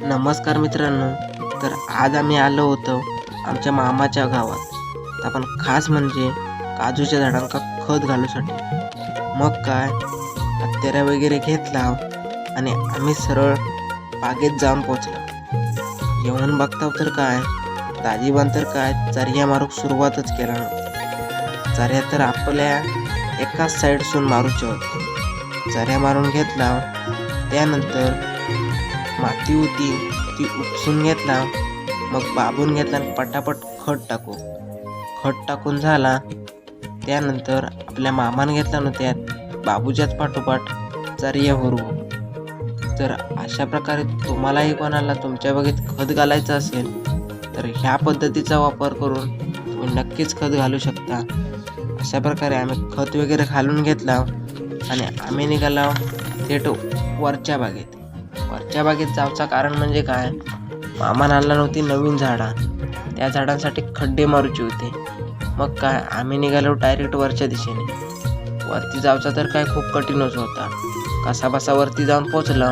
नमस्कार मित्रांनो. तर आज आम्ही आलो होतो आमच्या मामाच्या गावात. तर आपण खास म्हणजे काजूच्या झाडांका खत घालूसाठी. मग काय हत्यारा वगैरे घेतला आणि आम्ही सरळ बागेत जाऊन पोचलो. येऊन बघताव तर काय दाजीबान तर काय चर्या मारूक सुरुवातच केला नव्हती. चर्या तर आपल्या एकाच साईडसून मारूचे होते. चर्या मारून घेतला. त्यानंतर माती होती ती उपसून घेतला. मग बाबून घेतला आणि पटापट खत टाकून झाला. त्यानंतर आपल्या मामाने घेतला ना त्यात बाबूच्याच पाठोपाठ चर्या भरू. तर अशा प्रकारे तुम्हालाही कोणाला तुमच्या बागेत खत घालायचं असेल तर ह्या पद्धतीचा वापर करून तुम्ही नक्कीच खत घालू शकता. अशा प्रकारे आम्ही खत वगैरे घालून घेतला आणि आम्ही निघालो थेट वरच्या बागेत जायचं कारण म्हणजे काय, मामा आणला नव्हती नवीन झाडा, त्या झाडांसाठी खड्डे मारूचे होते. मग काय आम्ही निघालो डायरेक्ट वरच्या दिशेने. वरती जायचं तर काय खूप कठीणच होता. कसाबसा वरती जाऊन पोचलो.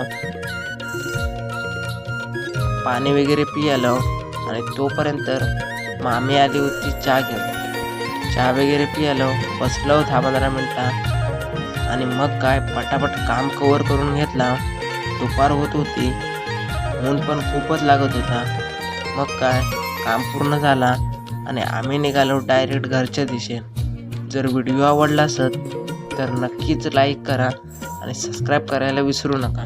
पाणी वगैरे पियालो आणि तोपर्यंत मामी आली होती चहा घेऊन. चहा वगैरे पियालो, बसलो 10-15 मिनिटं आणि मग काय पटापट काम कव्हर करून घेतला. दुपार होत होती, ऊन पण खूपच लागत होता. मग काय काम पूर्ण झाला आणि आम्ही निघालो डायरेक्ट घरच्या दिशेने. जर व्हिडिओ आवडला असेल तर नक्कीच लाईक करा आणि सबस्क्राईब करायला विसरू नका.